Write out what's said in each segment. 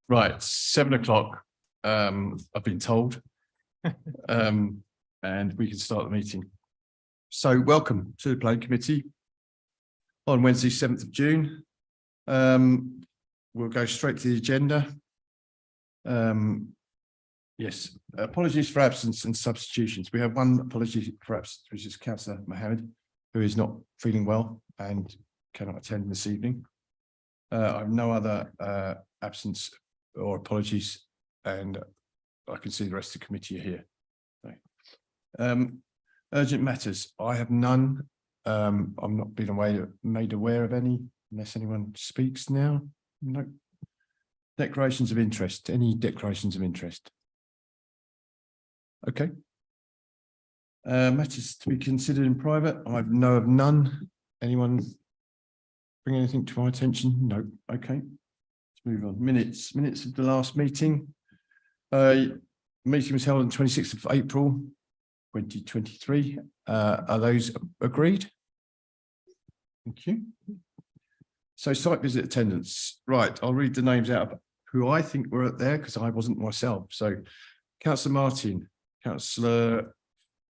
Right, 7 o'clock, I've been told, and we can start the meeting. So welcome to the Planning Committee on Wednesday, 7th of June. We'll go straight to the agenda. Yes, apologies for absence and substitutions. We have one apology for absence, which is Councillor Mohammed, who is not feeling well and cannot attend this evening. I have no other absence or apologies, and I can see the rest of the committee are here. Okay. Urgent matters, I have none. I'm not being made aware of any, unless anyone speaks now. No. Declarations of interest, any declarations of interest? Okay. Matters to be considered in private, I know of none. Anyone bring anything to my attention? No. Okay. Move on. Minutes of the last meeting. Meeting was held on 26th of April 2023. Are those agreed? Thank you. So site visit attendance. Right, I'll read the names out of who I think were there because I wasn't myself. So Councillor Martin, Councillor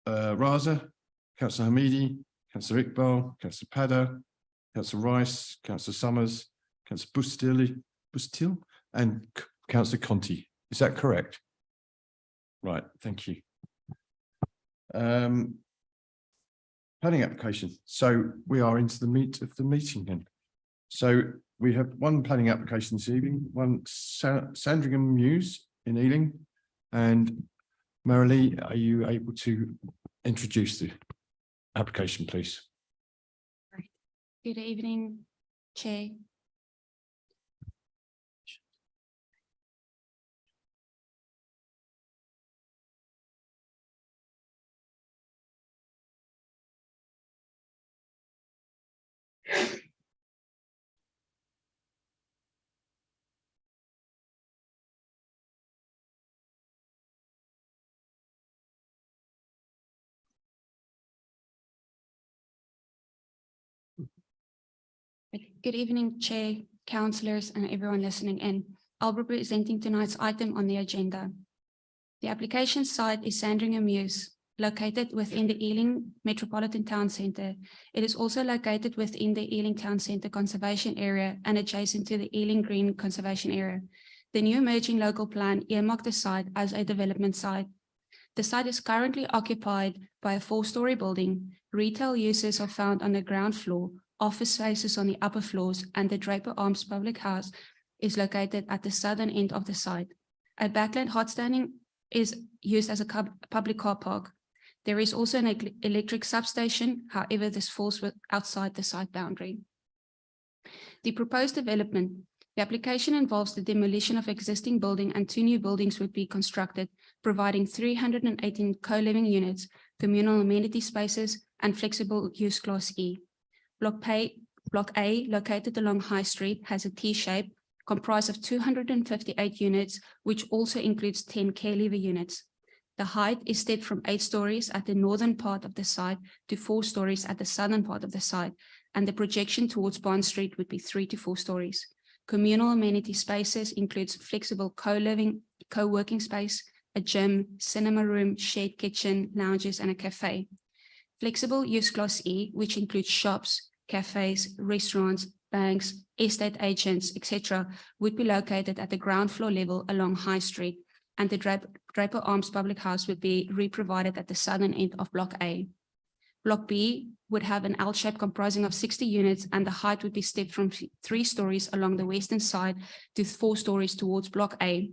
Raza, Councillor Hamidi, Councillor Iqbal, Councillor Padda, Councillor Rice, Councillor Summers, Councillor Bustil, and Councillor Conti. Is that correct? Right, thank you. Planning application. So we are into the meat of the meeting then. So we have one planning application this evening, one Sandringham Mews in Ealing. And Marilee, are you able to introduce the application, please? Right. Good evening, Chair. Good evening, Chair, councillors, and everyone listening in. I'll be presenting tonight's item on the agenda. The application site is Sandringham Mews, located within the Ealing Metropolitan Town Centre. It is also located within the Ealing Town Centre Conservation Area and adjacent to the Ealing Green Conservation Area. The new emerging local plan earmarked the site as a development site. The site is currently occupied by a 4-story building. Retail uses are found on the ground floor, office spaces on the upper floors, and the Draper Arms Public House is located at the southern end of the site. A backland hot standing is used as a public car park. There is also an electric substation, however, this falls outside the site boundary. The proposed development. The application involves the demolition of existing building and 2 new buildings would be constructed, providing 318 co-living units, communal amenity spaces, and flexible use class E. Block A, located along High Street, has a T-shape comprised of 258 units, which also includes 10 care leaver units. The height is stepped from 8 stories at the northern part of the site to 4 stories at the southern part of the site, and the projection towards Bond Street would be 3 to 4 stories. Communal amenity spaces includes flexible co-living, co-working space, a gym, cinema room, shared kitchen, lounges, and a cafe. Flexible use class E, which includes shops, cafes, restaurants, banks, estate agents, etc., would be located at the ground floor level along High Street, and the Draper Arms Public House would be re-provided at the southern end of Block A. Block B would have an L shape comprising of 60 units, and the height would be stepped from 3 stories along the western side to 4 stories towards Block A.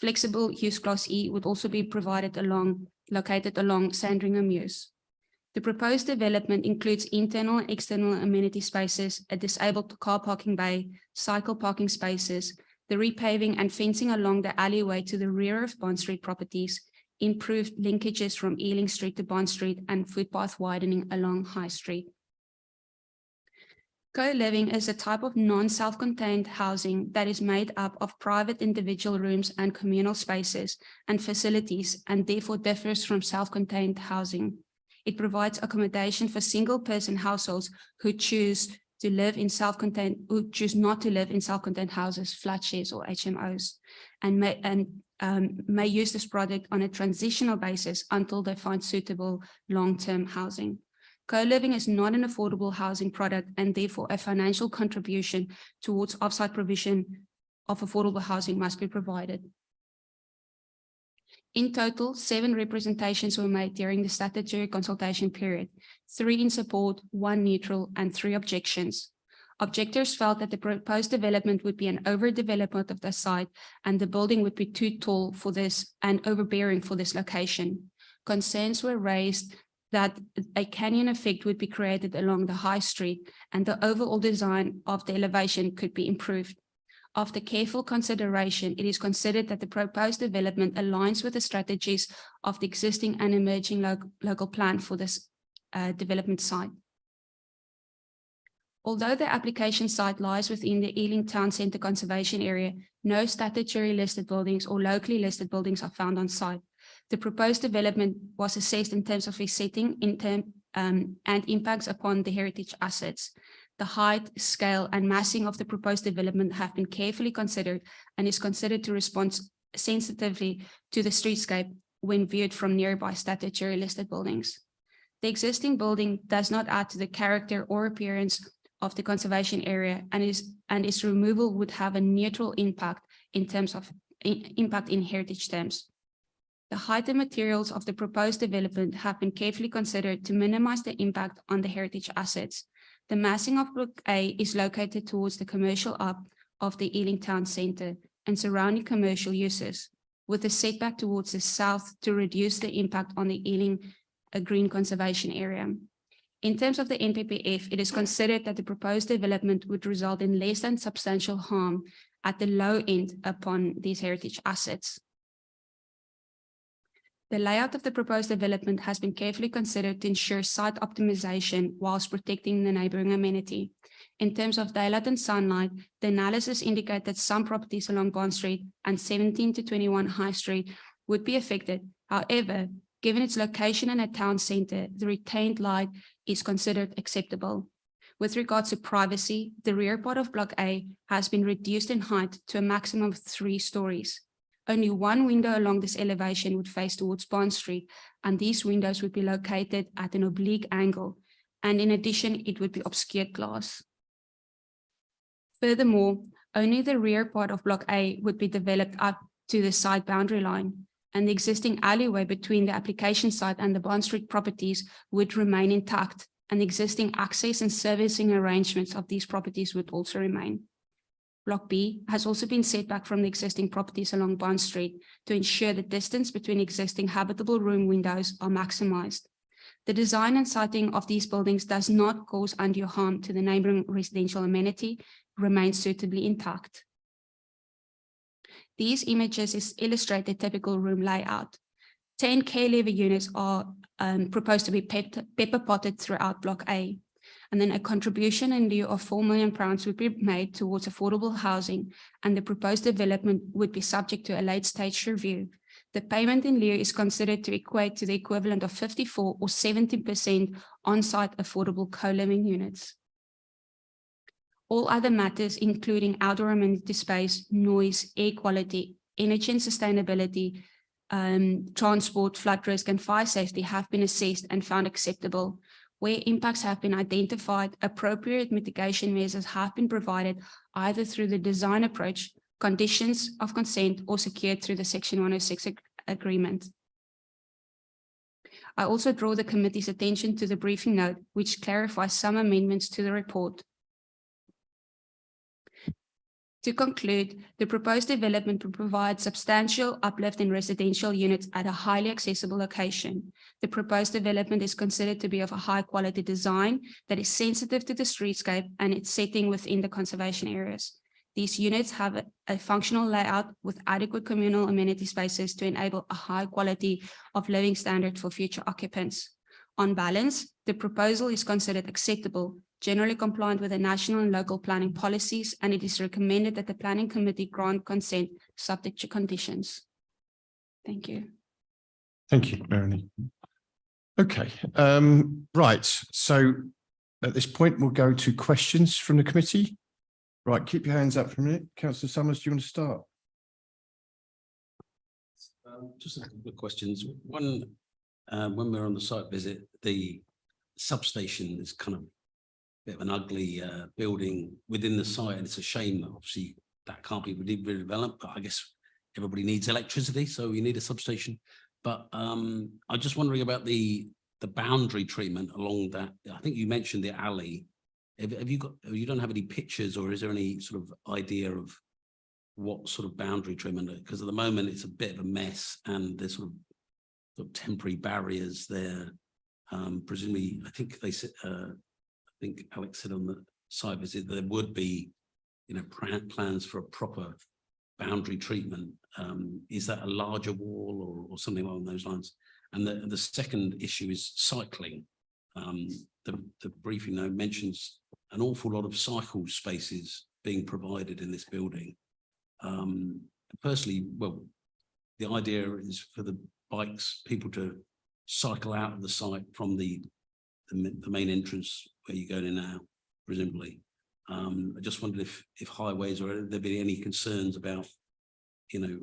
Flexible use class E would also be located along Sandringham Mews. The proposed development includes internal and external amenity spaces, a disabled car parking bay, cycle parking spaces, the repaving and fencing along the alleyway to the rear of Bond Street properties, improved linkages from Ealing Street to Bond Street, and footpath widening along High Street. Co-living is a type of non-self-contained housing that is made up of private individual rooms and communal spaces and facilities, and therefore differs from self-contained housing. It provides accommodation for single-person households who choose to live in self-contained, who choose not to live in self-contained houses, flat shares, or HMOs, and may use this product on a transitional basis until they find suitable long-term housing. Co-living is not an affordable housing product, and therefore a financial contribution towards offsite provision of affordable housing must be provided. In total, 7 representations were made during the statutory consultation period, 3 in support, 1 neutral, and 3 objections. Objectors felt that the proposed development would be an overdevelopment of the site, and the building would be too tall for this and overbearing for this location. Concerns were raised that a canyon effect would be created along the high street, and the overall design of the elevation could be improved. After careful consideration, it is considered that the proposed development aligns with the strategies of the existing and emerging local plan for this development site. Although the application site lies within the Ealing Town Centre Conservation Area, no statutory listed buildings or locally listed buildings are found on site. The proposed development was assessed in terms of its setting and impacts upon the heritage assets. The height, scale, and massing of the proposed development have been carefully considered and is considered to respond sensitively to the streetscape when viewed from nearby statutory listed buildings. The existing building does not add to the character or appearance of the conservation area, and its removal would have a neutral impact in terms of impact in heritage terms. The height and materials of the proposed development have been carefully considered to minimize the impact on the heritage assets. The massing of Block A is located towards the commercial up of the Ealing Town Centre and surrounding commercial uses, with a setback towards the south to reduce the impact on the Ealing Green Conservation Area. In terms of the NPPF, it is considered that the proposed development would result in less than substantial harm at the low end upon these heritage assets. The layout of the proposed development has been carefully considered to ensure site optimization whilst protecting the neighbouring amenity. In terms of daylight and sunlight, the analysis indicates that some properties along Bond Street and 17 to 21 High Street would be affected. However, given its location in a town centre, the retained light is considered acceptable. With regards to privacy, the rear part of Block A has been reduced in height to a maximum of 3 stories. Only 1 window along this elevation would face towards Bond Street, and these windows would be located at an oblique angle, and in addition, it would be obscured glass. Furthermore, only the rear part of Block A would be developed up to the side boundary line, and the existing alleyway between the application site and the Bond Street properties would remain intact, and the existing access and servicing arrangements of these properties would also remain. Block B has also been set back from the existing properties along Bond Street to ensure the distance between existing habitable room windows are maximized. The design and siting of these buildings does not cause undue harm to the neighboring residential amenity, remains suitably intact. These images illustrate the typical room layout. 10 care lever units are proposed to be pepper potted throughout Block A. And then a contribution in lieu of £4 million would be made towards affordable housing, and the proposed development would be subject to a late stage review. The payment in lieu is considered to equate to the equivalent of 54 or 70% on-site affordable co-living units. All other matters, including outdoor amenity space, noise, air quality, energy and sustainability, transport, flood risk, and fire safety, have been assessed and found acceptable. Where impacts have been identified, appropriate mitigation measures have been provided either through the design approach, conditions of consent, or secured through the Section 106 agreement. I also draw the committee's attention to the briefing note, which clarifies some amendments to the report. To conclude, the proposed development will provide substantial uplift in residential units at a highly accessible location. The proposed development is considered to be of a high quality design that is sensitive to the streetscape and its setting within the conservation areas. These units have a functional layout with adequate communal amenity spaces to enable a high quality of living standard for future occupants. On balance, the proposal is considered acceptable, generally compliant with the national and local planning policies, and it is recommended that the Planning Committee grant consent subject to conditions. Thank you. Thank you, Melanie. Okay, right. So at this point, we'll go to questions from the committee. Right, keep your hands up for a minute. Councillor Summers, do you want to start? Just a couple of questions. One, when we were on the site visit, the substation is kind of a bit of an ugly building within the site, and it's a shame that obviously that can't be redeveloped, but I guess everybody needs electricity, so you need a substation. But I'm just wondering about the boundary treatment along that. I think you mentioned the alley. Have you don't have any pictures, or is there any sort of idea of what sort of boundary treatment? Because at the moment it's a bit of a mess, and there's sort of temporary barriers there. Presumably, I think they said, I think Alex said on the site visit there would be, you know, plans for a proper boundary treatment. Is that a larger wall or something along those lines? And the second issue is cycling. The briefing note mentions an awful lot of cycle spaces being provided in this building. Personally, well, the idea is for the people to cycle out of the site from the main entrance where you're going in now, presumably. I just wondered if highways, or there been any concerns about, you know,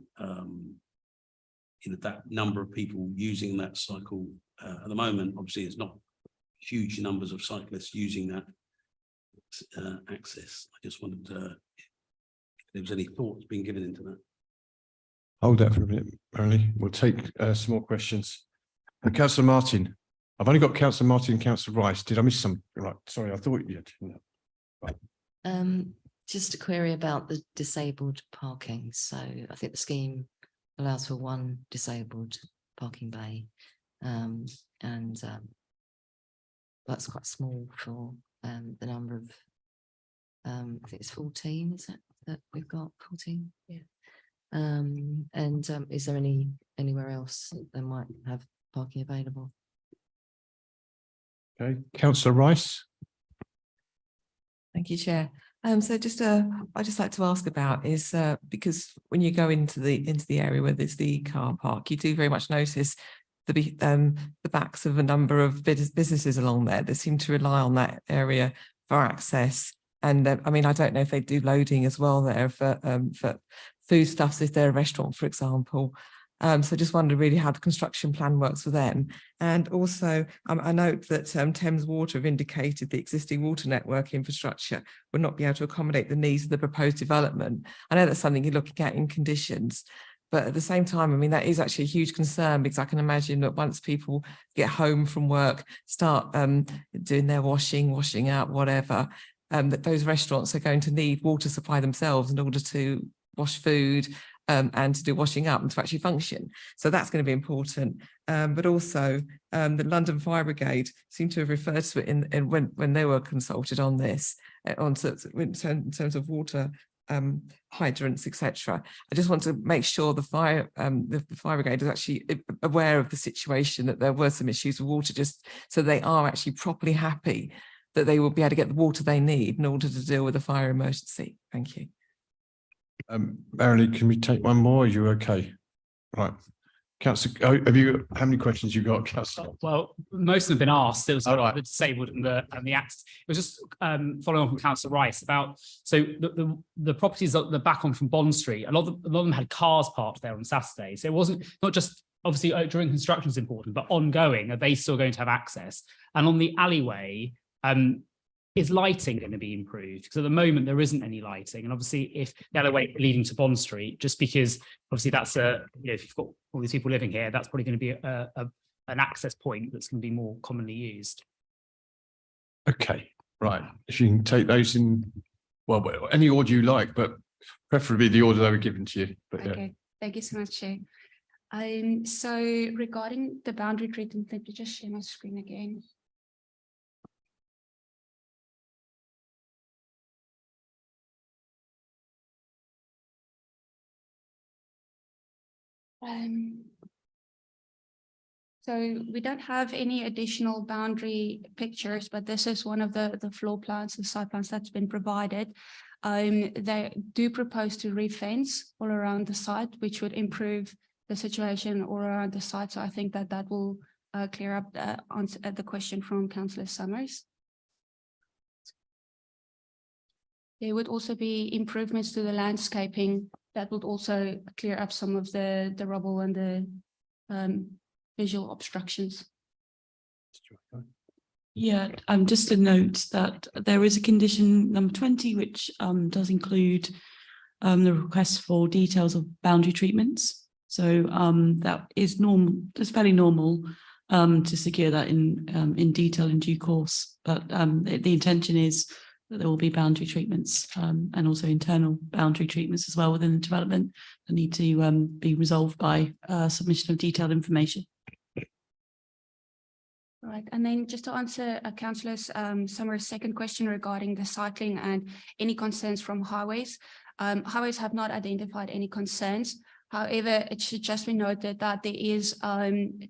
that number of people using that cycle. At the moment, obviously, it's not huge numbers of cyclists using that access. I just wondered if there was any thoughts being given into that. Hold that for a minute, Marilyn. We'll take some more questions. And Councillor Martin. I've only got Councillor Martin and Councillor Rice. Did I miss something? Right, sorry, I thought you did. Right. Just a query about the disabled parking. So I think the scheme allows for one disabled parking bay, and that's quite small for the number of, I think it's 14, is it, that we've got 14? Yeah. Is there anywhere else that they might have parking available? Okay, Councillor Rice. Thank you, Chair. So just I'd just like to ask about is because when you go into the area where there's the car park, you do very much notice the backs of a number of businesses along there that seem to rely on that area for access. And I mean, I don't know if they do loading as well there for foodstuffs, if they're a restaurant, for example. So just wonder really how the construction plan works for them. And also, I note that Thames Water have indicated the existing water network infrastructure would not be able to accommodate the needs of the proposed development. I know that's something you're looking at in conditions, but at the same time, I mean, that is actually a huge concern, because I can imagine that once people get home from work, start doing their washing out, whatever, that those restaurants are going to need water supply themselves in order to wash food, and to do washing up and to actually function. So that's going to be important. But also the London Fire Brigade seem to have referred to it when they were consulted on this, in terms of water hydrants, etc. I just want to make sure the fire brigade is actually aware of the situation, that there were some issues with water, just so they are actually properly happy that they will be able to get the water they need in order to deal with a fire emergency. Thank you. Marilyn, can we take one more? Are you okay? Right. Councillor, how many questions you got, Councillor? Well, most of them have been asked. It was right. the disabled and the access. It was just following on from Councillor Rice about, so the properties at the back on from Bond Street, a lot of them had cars parked there on Saturday. So it wasn't, not just obviously during construction is important, but ongoing, are they still going to have access? And on the alleyway, is lighting going to be improved? Because at the moment there isn't any lighting, and obviously if the alleyway leading to Bond Street, just because obviously that's if you've got all these people living here, that's probably going to be an access point that's going to be more commonly used. Okay, right. If you can take those in, well, any order you like, but preferably the order they were given to you. But Okay, yeah. thank you so much, Chair. So regarding the boundary treatment, let me just share my screen again. So we don't have any additional boundary pictures, but this is one of the floor plans, the site plans that's been provided. They do propose to re-fence all around the site, which would improve the situation all around the site. So I think that will clear up the question from Councillor Summers. There would also be improvements to the landscaping that would also clear up some of the rubble and the visual obstructions. Yeah, just a note that there is a condition number 20, which does include the request for details of boundary treatments. So that is normal, it's fairly normal to secure that in detail in due course. But the intention is that there will be boundary treatments and also internal boundary treatments as well within the development that need to be resolved by submission of detailed information. Right, and then just to answer Councillor Summer's second question regarding the cycling and any concerns from highways. Highways have not identified any concerns. However, it should just be noted that there is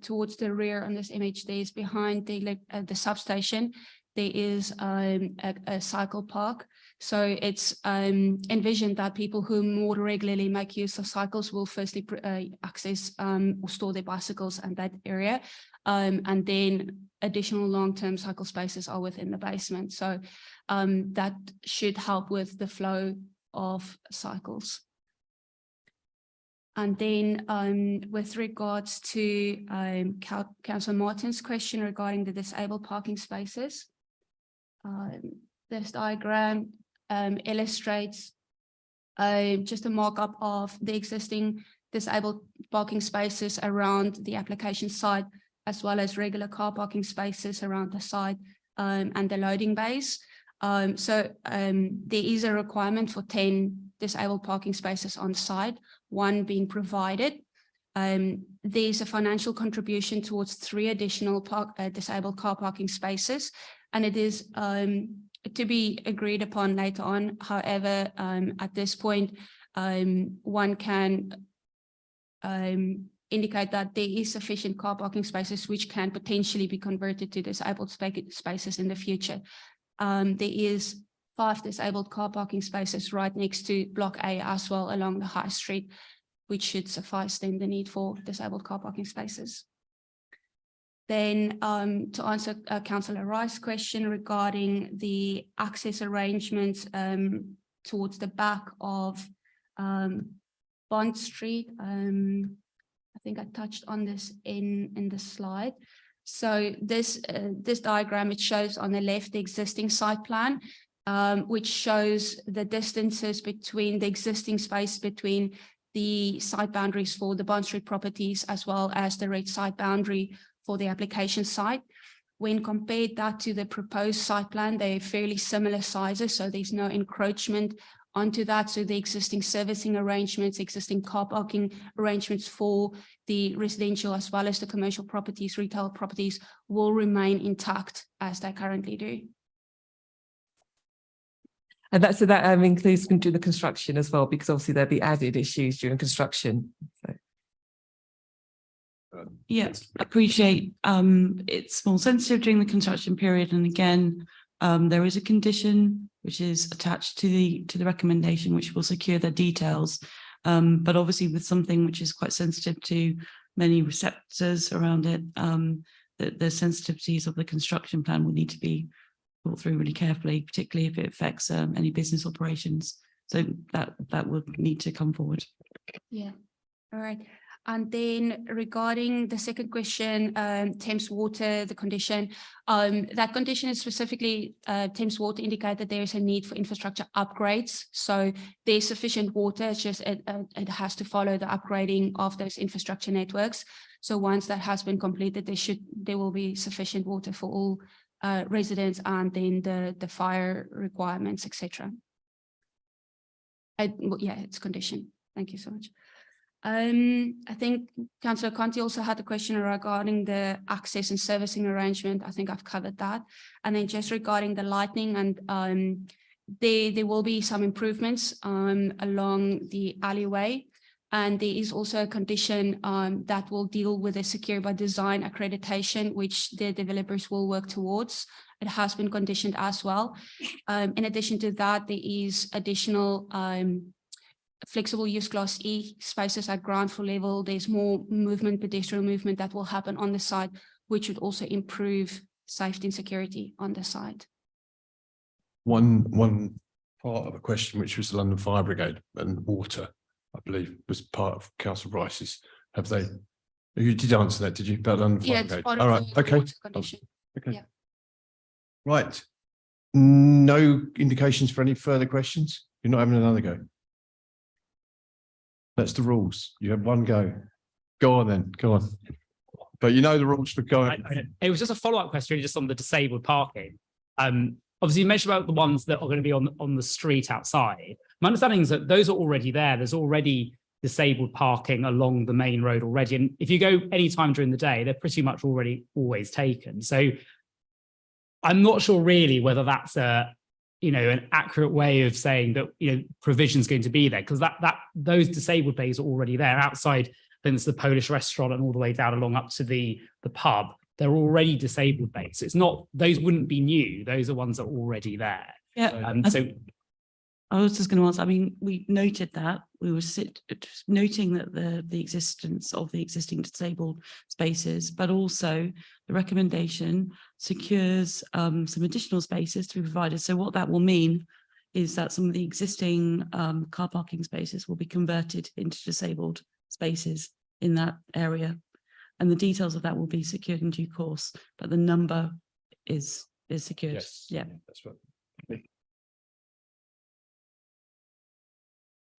towards the rear on this image, there is behind the substation, there is a cycle park. So it's envisioned that people who more regularly make use of cycles will firstly access or store their bicycles in that area. And then additional long-term cycle spaces are within the basement. So that should help with the flow of cycles. And then with regards to Councillor Martin's question regarding the disabled parking spaces, this diagram illustrates just a mock-up of the existing disabled parking spaces around the application site, as well as regular car parking spaces around the site and the loading bays. So there is a requirement for 10 disabled parking spaces on site, one being provided. There's a financial contribution towards 3 additional disabled car parking spaces, and it is to be agreed upon later on. However, at this point, one can indicate that there is sufficient car parking spaces which can potentially be converted to disabled spaces in the future. There is 5 disabled car parking spaces right next to Block A as well along the High Street, which should suffice then the need for disabled car parking spaces. Then to answer Councillor Rice's question regarding the access arrangements towards the back of Bond Street, I think I touched on this in the slide. So this diagram, it shows on the left the existing site plan, which shows the distances between the existing space between the site boundaries for the Bond Street properties, as well as the red site boundary for the application site. When compared that to the proposed site plan, they're fairly similar sizes, so there's no encroachment onto that. So the existing servicing arrangements, existing car parking arrangements for the residential as well as the commercial properties, retail properties will remain intact as they currently do. And that includes doing the construction as well, because obviously there'll be added issues during construction. So. Yes, appreciate it's more sensitive during the construction period, and again there is a condition which is attached to the recommendation which will secure the details, but obviously with something which is quite sensitive to many receptors around it, the sensitivities of the construction plan will need to be thought through really carefully, particularly if it affects any business operations. So that would need to come forward. Yeah, all right. And then regarding the second question, Thames Water, the condition, that condition is specifically Thames Water indicate that there is a need for infrastructure upgrades. So there's sufficient water, it's just it has to follow the upgrading of those infrastructure networks. So once that has been completed, there will be sufficient water for all residents, and then the fire requirements, etc. Yeah, it's conditioned. Thank you so much. I think Councillor Conti also had a question regarding the access and servicing arrangement. I think I've covered that. And then just regarding the lighting, and there will be some improvements along the alleyway. And there is also a condition that will deal with the Secure by Design accreditation, which the developers will work towards. It has been conditioned as well. In addition to that, there is additional flexible use class E spaces at ground floor level. There's more movement, pedestrian movement that will happen on the site, which would also improve safety and security on the site. One part of a question, which was the London Fire Brigade and water, I believe, was part of Councillor Rice's. Have they? You did answer that, did you? About London Fire Yeah, it's Brigade? part All of right, the okay. water condition. Okay. Yeah. Right. No indications for any further questions? You're not having another go? That's the rules. You have one go. Go on then, go on. But you know the rules for going. It was just a follow-up question, really, just on the disabled parking. Obviously, you mentioned about the ones that are going to be on the street outside. My understanding is that those are already there. There's already disabled parking along the main road already. And if you go any time during the day, they're pretty much already always taken. So I'm not sure really whether that's an accurate way of saying that, provision's going to be there, because those disabled bays are already there outside. Then it's the Polish restaurant and all the way down along up to the pub. They're already disabled bays. It's not, those wouldn't be new. Those are ones that are already there. Yeah. So I was just going to ask, I mean, we noted that, we were noting that the existence of the existing disabled spaces, but also the recommendation secures some additional spaces to be provided. So what that will mean is that some of the existing car parking spaces will be converted into disabled spaces in that area. And the details of that will be secured in due course, but the number is secured. Yes. Yeah. That's right.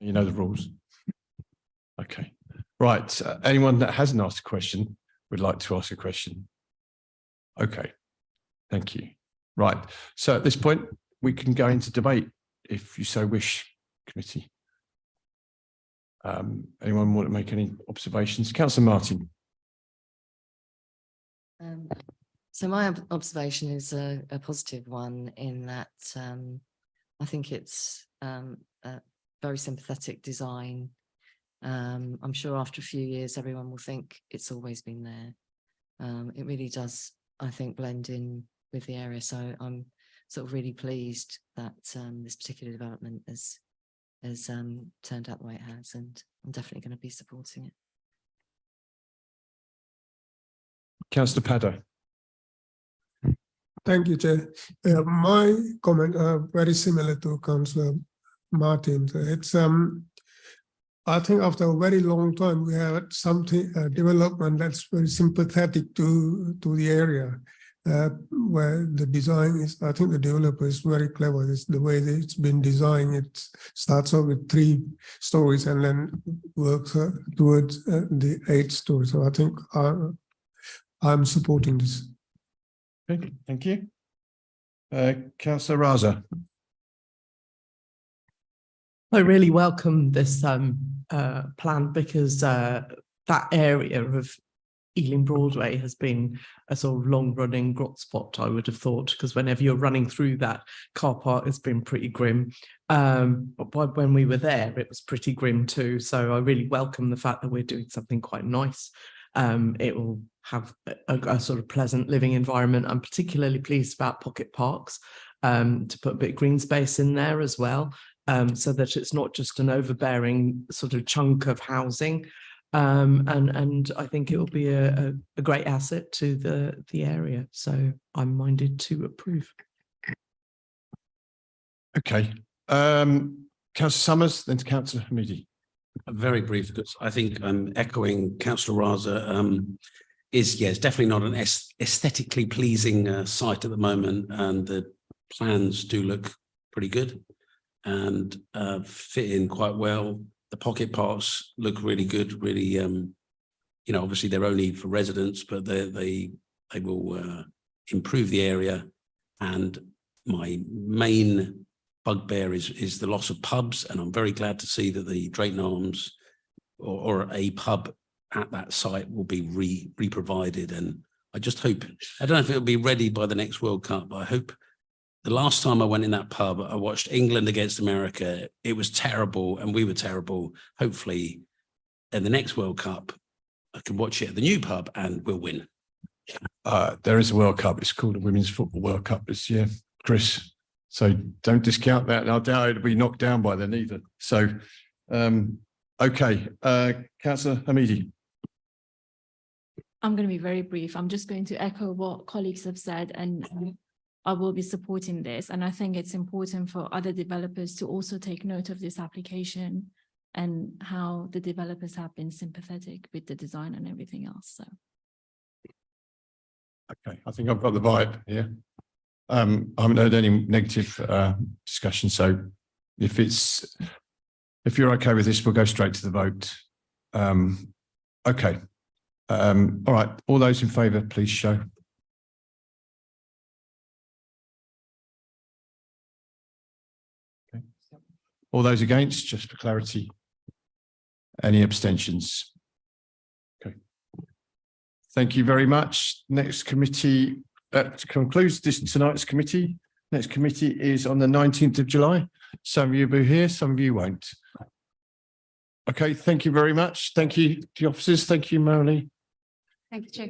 You know the rules. Okay, right. Anyone that hasn't asked a question would like to ask a question. Okay, thank you. Right, so at this point, we can go into debate if you so wish, committee. Anyone want to make any observations? Councillor Martin. So my observation is a positive one in that I think it's a very sympathetic design. I'm sure after a few years, everyone will think it's always been there. It really does, I think, blend in with the area. So I'm sort of really pleased that this particular development has turned out the way it has, and I'm definitely going to be supporting it. Councillor Paddo. Thank you, Chair. My comment are very similar to Councillor Martin. It's I think after a very long time we have something development that's very sympathetic to the area, where the design is. I think the developer is very clever. It's the way that it's been designed. It starts off with 3 stories and then works towards the 8th story. So I think I'm supporting this. Okay, thank you. Councillor Raza. I really welcome this plan because that area of Ealing Broadway has been a sort of long-running grot spot, I would have thought, because whenever you're running through that car park, it's been pretty grim. But when we were there, it was pretty grim too. So I really welcome the fact that we're doing something quite nice. It will have a sort of pleasant living environment. I'm particularly pleased about pocket parks, to put a bit of green space in there as well, so that it's not just an overbearing sort of chunk of housing. And I think it will be a great asset to the area. So I'm minded to approve. Okay. Councillor Summers, then to Councillor Hamidi. Very brief, because I think I'm echoing Councillor Raza. It's definitely not an aesthetically pleasing site at the moment, and the plans do look pretty good and fit in quite well. The pocket parks look really good, really, obviously they're only for residents, but they will improve the area. And my main bugbear is the loss of pubs, and I'm very glad to see that the Drayton Arms or a pub at that site will be re-provided. And I just hope, I don't know if it'll be ready by the next World Cup, but I hope. The last time I went in that pub, I watched England against America. It was terrible and we were terrible. Hopefully in the next World Cup, I can watch it at the new pub and we'll win. There is a World Cup. It's called the Women's Football World Cup this year, Chris. So don't discount that. And I doubt it'll be knocked down by then either. So, okay. Councillor Hamidi. I'm going to be very brief. I'm just going to echo what colleagues have said and I will be supporting this. And I think it's important for other developers to also take note of this application and how the developers have been sympathetic with the design and everything else. So. Okay, I think I've got the vibe here. I haven't heard any negative discussion, so if you're okay with this, we'll go straight to the vote. Okay. All right, all those in favour, please show. Okay. All those against, just for clarity. Any abstentions? Okay. Thank you very much. Next committee, that concludes tonight's committee. Next committee is on the 19th of July. Some of you will be here, some of you won't. Okay, thank you very much. Thank you to the officers. Thank you, Melanie. Thank you, Chair.